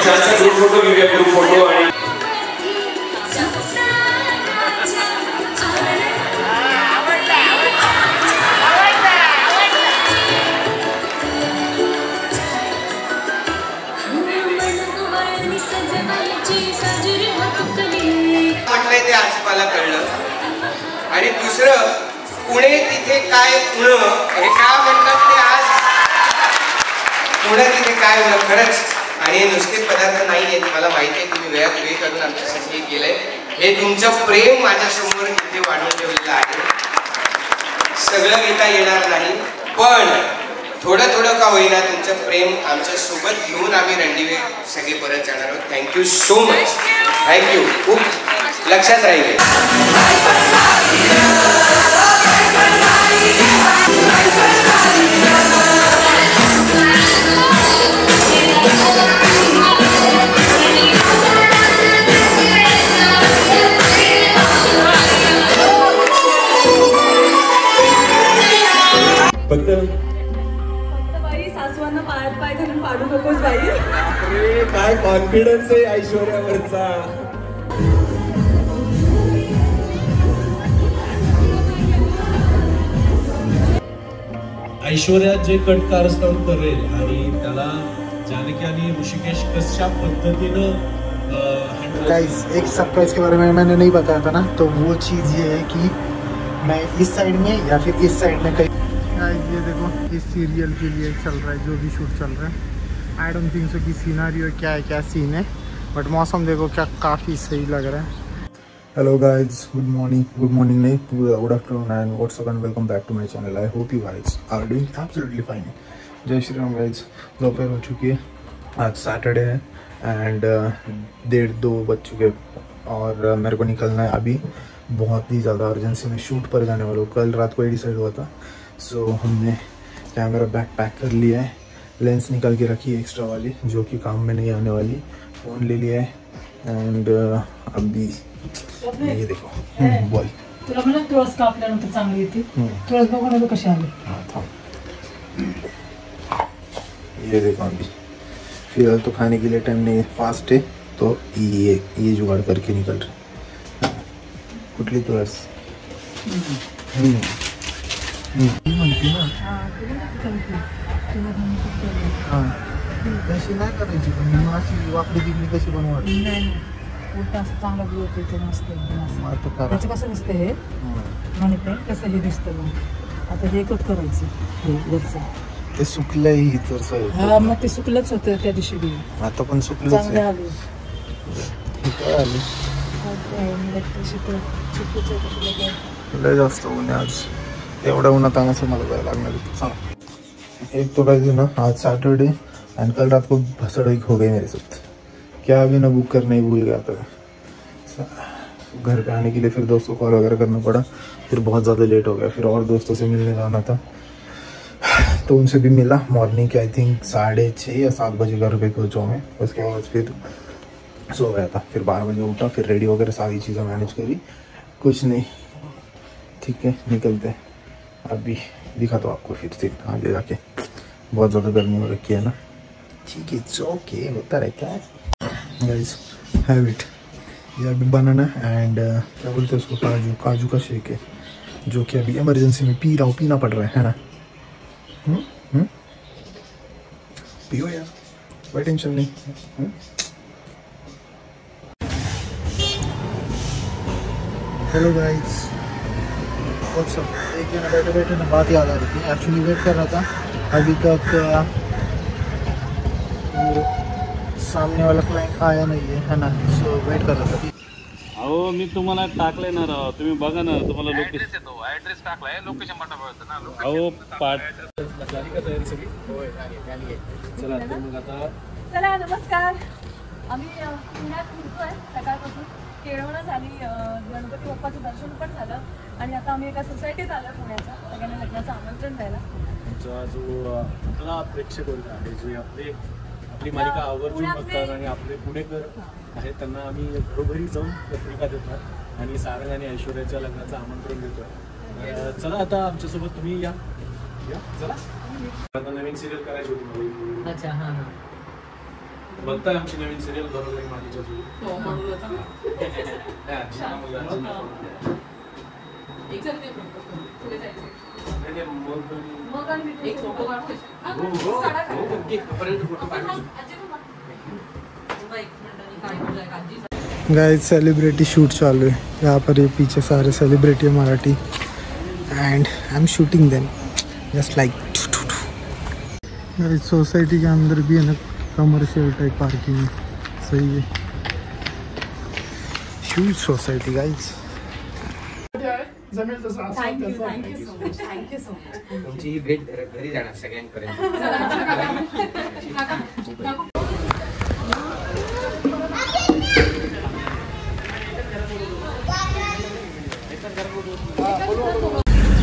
छानसा group photo घेऊया, group photo. आणि म्हटलंय ते आज मला कळलं. आणि दुसरं, पुणे तिथे काय उणं, हे का म्हणतात ते आज पुणे तिथे काय उणं खरंच. आणि हे नुसते पदार्थ नाही आहेत, मला माहिती आहे तुम्ही वेळात वेळ करून आमच्यासाठी हे केलंय. हे तुमचं प्रेम माझ्यासमोर इथे वाढवून ठेवलेलं आहे. सगळं घेता येणार नाही, पण थोडं थोडं का होईना तुमचं प्रेम आमच्या सोबत घेऊन आम्ही रणदिवे सगळे परत जाणार आहोत. Thank you so much. थँक्यू. खूप लक्षात राहिले. सासवांना पायात पाय घालून पाडू नकोस बाई. अरे काय कॉन्फिडन्स आहे ऐश्वर्यावरचा. ऐश्वर्या जे कट कारस्थान करेल आणि त्याला जानकी आणि ऋषिकेश कशा पद्धतीनं गाइस, एक सरप्राइज के बारे में मैंने नहीं बताया था ना, तो वो चीज़ ये है कि मैं इस साइड में या फिर इस साइड में कहीं. ये देखो, इस सीरियल के लिए चल रहा है जो भी शूट चल रहा है. आई डोंट थिंक सो कि सीनारियो क्या है, क्या सीन है, बट मौसम देखो क्या काफ़ी सही लग रहा है. हेलो गाइस, गुड मॉर्निंग नहीं, good afternoon and what's up and welcome back to my channel. I hope you guys are doing absolutely fine. जय श्री राम गाइस. दोपहर हो चुकी है, आज सैटरडे है एंड 1:30-2 बज चुके और मेरे को निकलना है अभी. बहुत ही ज़्यादा अर्जेंसी में शूट पर जाने वाला हूँ. कल रात को ही डिसाइड हुआ था. सो हमने कैमरा बैग पैक कर लिया है, लेंस निकाल के रखी है एक्स्ट्रा वाली जो कि काम में नहीं आने वाली. फ़ोन ले लिया है एंड अभी ये देखो बॉल तुला म्हणा तुळस कापल्यानंतर चांगली येते. तुळस बघून कशी आली. ये देखो अभी फिलहाल तो खाने के लिए टाइम नहीं है, फास्ट है तो ये जुगाड़ करके निकल रहे. कुठली तुळस म्हणते ना. कशी नाही करायची, पण अशी वापरी दिली कशी बनवायची. उलट असं चांगला ग्लो येतो मस्त एकदम. त्याचं कसं दिसतं हे आणि ते कसं हे दिसतं मग. आता हे कट करायचं हे वरचं. ते सुकलंही तर. हा, मग ते सुकलंच होतं त्या दिवशी बी. आता पण सुकलंच चांगले आले. काय आले लय जास्त ऊन आहे आज. एवढ्या उन्हात आणायचं मला जायला लागणार है. एक तो गाइस ना, आज सैटरडे एंड कल रात को भसड़ एक हो गई मेरे साथ. क्या अभी ना बुक करना ही भूल गया था. घर पे आने के लिए फिर दोस्तों को कॉल वगैरह करना पड़ा. फिर बहुत ज़्यादा लेट हो गया. फिर और दोस्तों से मिलने जाना था तो उनसे भी मिला. मॉर्निंग के आई थिंक 6:30 या 7 बजे घर पे पहुँचा मैं. उसके बाद फिर सो गया था. फिर 12 बजे उठा, फिर रेडी वगैरह सारी चीज़ें मैनेज करी. कुछ नहीं, ठीक है निकलते हैं. अभी दिखा तो आपको फिर से आगे जाके. बहुत ज़्यादा गर्मी हो रखी है ना. ठीक है, इट्स ओके, होता रहता है. Guys have it. ये अभी बनाना एंड क्या बोलते हैं उसको, काजू का शेक है जो कि अभी इमरजेंसी में पी रहा हूँ. पीना पड़ रहा है ना. पियो यार, कोई टेंशन नहीं. Hello guys, what's up. एक ना बैठे बैठे ना बात याद आ रही थी. एक्चुअली वेट कर रहा था अभी तक. सामने वाला क्लाइंट आया नहीं है ना, सो वेट कर रहा था. अहो मी तुम्हाला टाकले ना राव, तुम्ही बघा ना. तुम्हाला लोकेशन ॲड्रेस टाकलाय, लोकेशन पाठवलं ना. अहो पाठ झाली का तयारी सगळी. चला तर मग आता. चला नमस्कार. आम्ही पुण्यात फिरतोय सकाळपासून. केळवणं झाली, गणपती बाप्पाचं दर्शन पण झालं आणि आता आम्ही एका सोसायटीत आलो पुण्याच्या सगळ्यांना लग्नाचं आमंत्रण द्यायला. तुमचा जो आपला प्रेक्षक वर्ग आहे, जे आपली मालिका आवर्जून बघतात आणि आपले पुणेकर आहेत, त्यांना आम्ही घरोघरी जाऊन पत्रिका देतात आणि सारंग आणि ऐश्वर्याच्या लग्नाचं आमंत्रण देतोय. चला आता आमच्यासोबत तुम्ही या. चला, आता नवीन सिरियल करायची होती. अच्छा. हां हां, बघताय आमची नवीन सिरियल घरोघरी माझी चोरी. गाइस सेलिब्रिटी शूट चालू है यहाँ पर. ये पीछे सारे सेलिब्रिटी है Marathi and I am shooting them just like. Guys society के अंदर भी है ना कमर्शियल टाइप पार्किंग है. सही है. Huge society guys. Thank you so much. Thank you so much. तुमची ही भेट घरी जाणार सगळ्यांपर्यंत.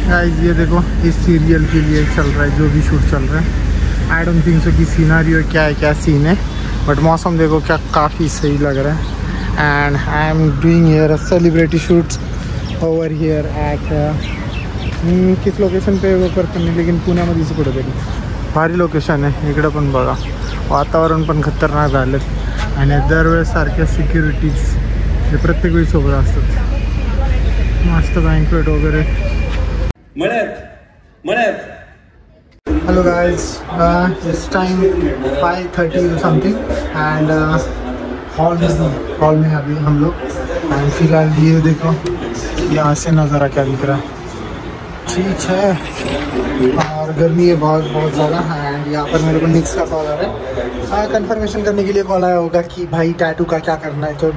गाइस ये देखो इस सीरियल के लिए चल रहा है जो भी शूट चल रहा है. आई डोंट थिंक सो कि सीनारियो क्या है क्या सीन है बट मौसम देखो क्या काफ़ी सही लग रहा है. End I am doing here a celebrity shoots over here at kiss location pay work करणे लेकिन पुण्यामध्येच कुठेतरी भारी लोकेशन आहे. इकडं पण बघा वातावरण पण खतरनाक झालं आणि दरवेळेस सारख्या सिक्युरिटीज हे प्रत्येक वेळी सोबत असतात. मस्त बँक्वेट वगैरे. Hello guys it's time 5:30 something end hall में अभी हम लोग. एंड फिलहाल ये देखो यहाँ से नज़ारा क्या दिख रहा है. ठीक है. और गर्मी है बहुत बहुत ज़्यादा. एंड यहाँ पर मेरे को निक्स का कॉल आ रहा है. कंफर्मेशन करने के लिए कॉल आया होगा कि भाई टैटू का क्या करना है. तो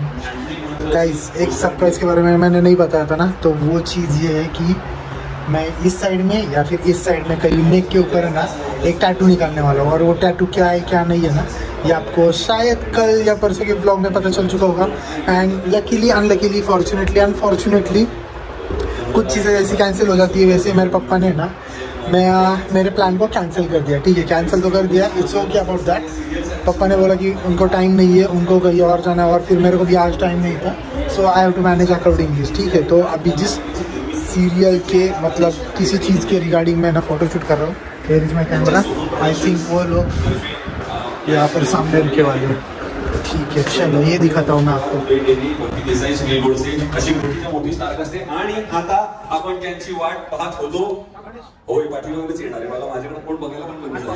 गाइस एक सरप्राइज़ के बारे में मैंने नहीं बताया था ना. तो वो चीज़ ये है कि मैं इस साइड में या फिर इस साइड में कहीं नेक के ऊपर है ना एक टैटू निकालने वाला हूँ. और वो टैटू क्या है क्या नहीं है ना ये आपको शायद कल या परसों के ब्लॉग में पता चल चुका होगा. End luckily unluckily fortunately unfortunately कुछ चीज़ें जैसी कैंसिल हो जाती है वैसे मेरे पापा ने ना मेरे प्लान को कैंसिल कर दिया. ठीक है कैंसिल तो कर दिया. It's okay about that. पापा ने बोला कि उनको टाइम नहीं है उनको कहीं और जाना है और फिर मेरे को भी आज टाइम नहीं था. So I have to manage according this. ठीक है. तो अभी जिस सीरियल के मतलब किसी चीज़ के रिगार्डिंग मैं ना फ़ोटोशूट कर रहा हूँ. Here is my camera. I think वो लोग यहाँ पर सामने रखे वाले हैं. ठीक है चलो ये दिखाता हूँ मैं आपको. अशी मोठीच्या मोठी स्टार असते. आणि आता आपण त्यांची वाट पाहत होतो. होय पाठीमागेच येणार आहे. मला माझ्याकडे कोण बघायला पण बंद झालं.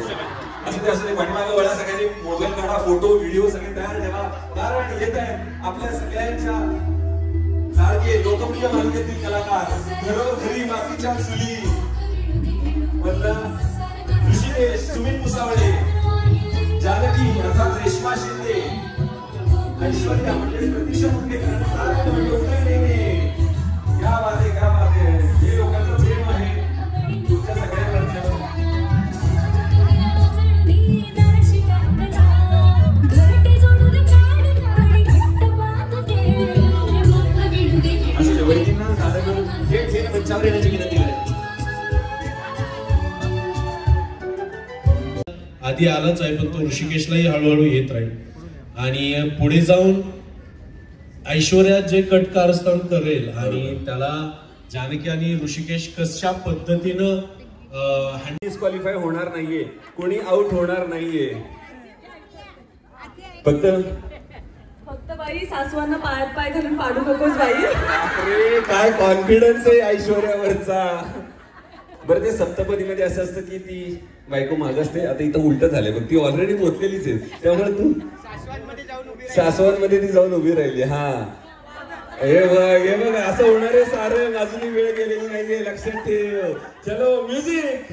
असं ते पाठीमागे वळा. सगळ्यांनी मोबाईल काढा फोटो व्हिडिओ सगळे तयार ठेवा. कारण येत आहे आपल्या सगळ्यांच्या लाडके लोकप्रिय मालिकेतील कलाकार घरोघरी मातीच्या चुली मधला ऋषिकेश सुमित मुसावळे जानकी अर्थात रेश्मा शिंदे ऐश्वर्या म्हणजे प्रतीक्षा मुंडेकर क्या बात आहे क्या बात आहे. हे लोकांचं प्रेम आहे तुमच्या सगळ्यांवरचं. आधी आलाच आहे पण तो ऋषिकेशलाही हळूहळू येत राहील. आणि पुढे जाऊन ऐश्वर्या जे कट कारस्थान करेल आणि त्याला जानकी आणि ऋषिकेश कशा पद्धतीनं डिस्क्वालिफाय होणार नाहीये. कोणी आउट होणार नाहीये. फक्त बाई सासवांना पायात पाय घालून पाडू नकोस बाई. अरे काय कॉन्फिडन्स आहे ऐश्वर्यावरचा. बरं ते सप्तपदीमध्ये असं असतं की ती बायको मागसते. आता इथं उलट झालंय पण ती ऑलरेडी पोचलेलीच आहे. त्यामुळे तू सासवांमध्ये ती जाऊन उभी राहिली. हा हे बघ असं होणार आहे सारं. अजूनही वेळ गेलेली नाहीये लक्षात ठेव. चलो म्युझिक.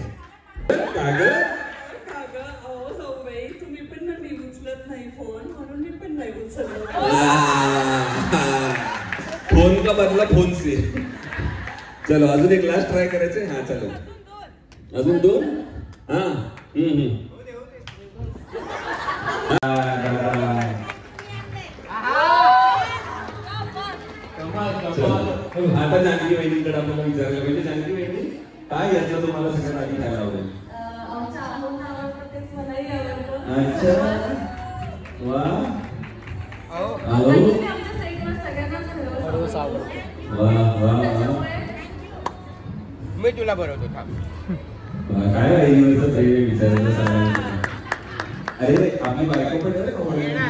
तुम्ही पण मी उचलत नाही फोन म्हणून मी पण नाही उचलत. फोन का बदला फोन से. चलो अजून एक लास्ट ट्राय करायचंय. हा चलो अजून 2. हा आता जानकी वहिनीकडे आपल्याला विचारलं पाहिजे. जानकी वहिनी काय याचं तुम्हाला सगळ्यात आधी खायला आवडेल? अच्छा वा मी तुला बनवतो. काय विचारायचं अरे आपली बायको पण आहे ना,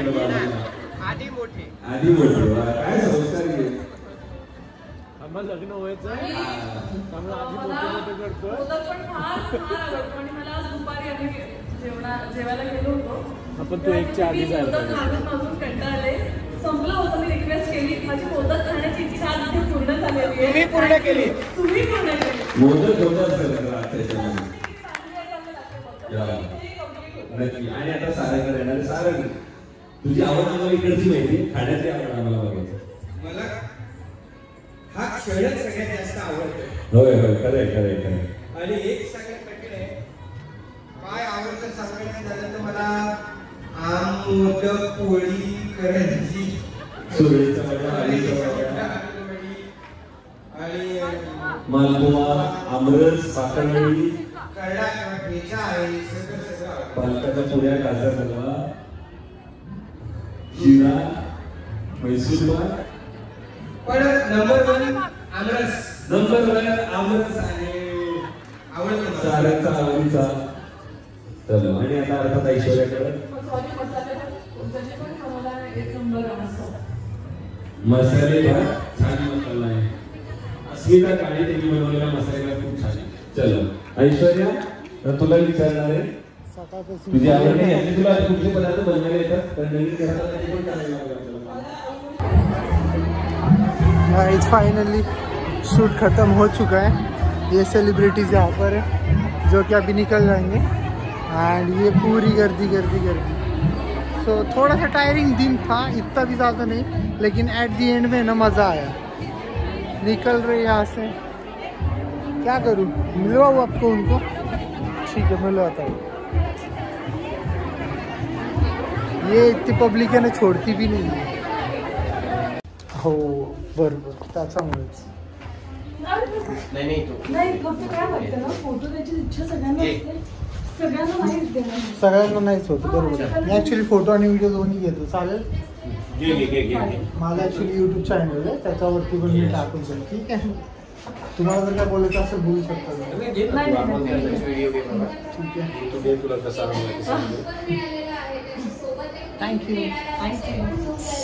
आधी मोठे आधी बोलतो काय संस्कार घे. आम्हाला लग्न व्हायचं आहे. आम्ही आधी मला मोठे करतोय. मोदक पण फार आवडतो आणि मला आज दुपारी आम्ही जेवायला गेलो होतो. आपण तू एकच्या आधी जायला मोदक खाऊन कंटाळले, संपलं होतं. मी रिक्वेस्ट केली, माझी मोदक खाण्याची इच्छा आज पूर्ण झालेली आहे. तुम्ही पूर्ण केली. तुम्ही पूर्ण केली. मोदक होतात त्याच्यामध्ये नक्की. आणि आता सारंग येणार. सारंग तुझी आवड आम्हाला इकडची माहिती, खाण्याची आवड आम्हाला बघायचं. मला हा क्षणच सगळ्यात जास्त आवडतो. होय होय खरंय खरंय खरंय. आणि एक सगळ्यात कठीण आहे, काय आवडतं सांगायचं झालं तर मला आम, मोदक, पोळी, करंजी, सुरळीचा वडा, आळूचा वडा, आणि मालपुआ, आमरस, साखरवडी, कडा किंवा ठेचा आहे, सगळं आवडतं. पालकाच्या पुऱ्या, गाजर हलवा, शिरा, मैसूर पाक. पण नंबर 1 आमरस. नंबर 1 आमरस आहे आवडतं सारंगचा आवडीचा. चलो आणि आता अर्थात ऐश्वर्याकडे सॉरी, मसाले पण खायला एक नंबर असतो. मसाले भात छान मसाला आहे. अस्मिता काळे त्यांनी बनवलेला मसाला खूप छान आहे. चलो ऐश्वर्या, तर तुला विचारणार आहे तुझी आवड नाही आणि तुला कुठले पदार्थ बनवायला येतात. पण नवीन घरात त्याची पण करायला लागेल आपल्याला. फाइनली शूट खत्म हो चुका है. ये सेलिब्रिटीज यहाँ पर है जो कि अभी निकल जाएंगे. एंड ये पूरी गर्दी गर्दी गर्दी. सो थोड़ा सा टायरिंग दिन था, इतना भी ज़्यादा नहीं, लेकिन एट दी एंड में ना मज़ा आया. निकल रहे यहाँ से, क्या करूँ, मिलवाऊँ आपको उनको. ठीक है मिलवाता हूँ. ये इतनी पब्लिक है ना, छोड़ती भी नहीं है. हो बरोबर त्याच्यामुळेच. नाही फक्त काय वाटतं ना, फोटो द्यायची इच्छा सगळ्यांना असते, सगळ्यांना माहीत देणार. सगळ्यांना नाहीच होतं. बरोबर आहे. मी ॲक्च्युली फोटो आणि व्हिडिओ दोन्ही घेतो. चालेल. माझा ॲक्च्युली यूट्यूब चॅनल आहे, त्याच्यावरती पण मी टाकून देईल. ठीक आहे. तुम्हाला जर काय बोलायचं असेल बोलू शकता. व्हिडिओ घे बाबा. ठीक आहे. तू तुला कसा थँक्यू. थँक्यू.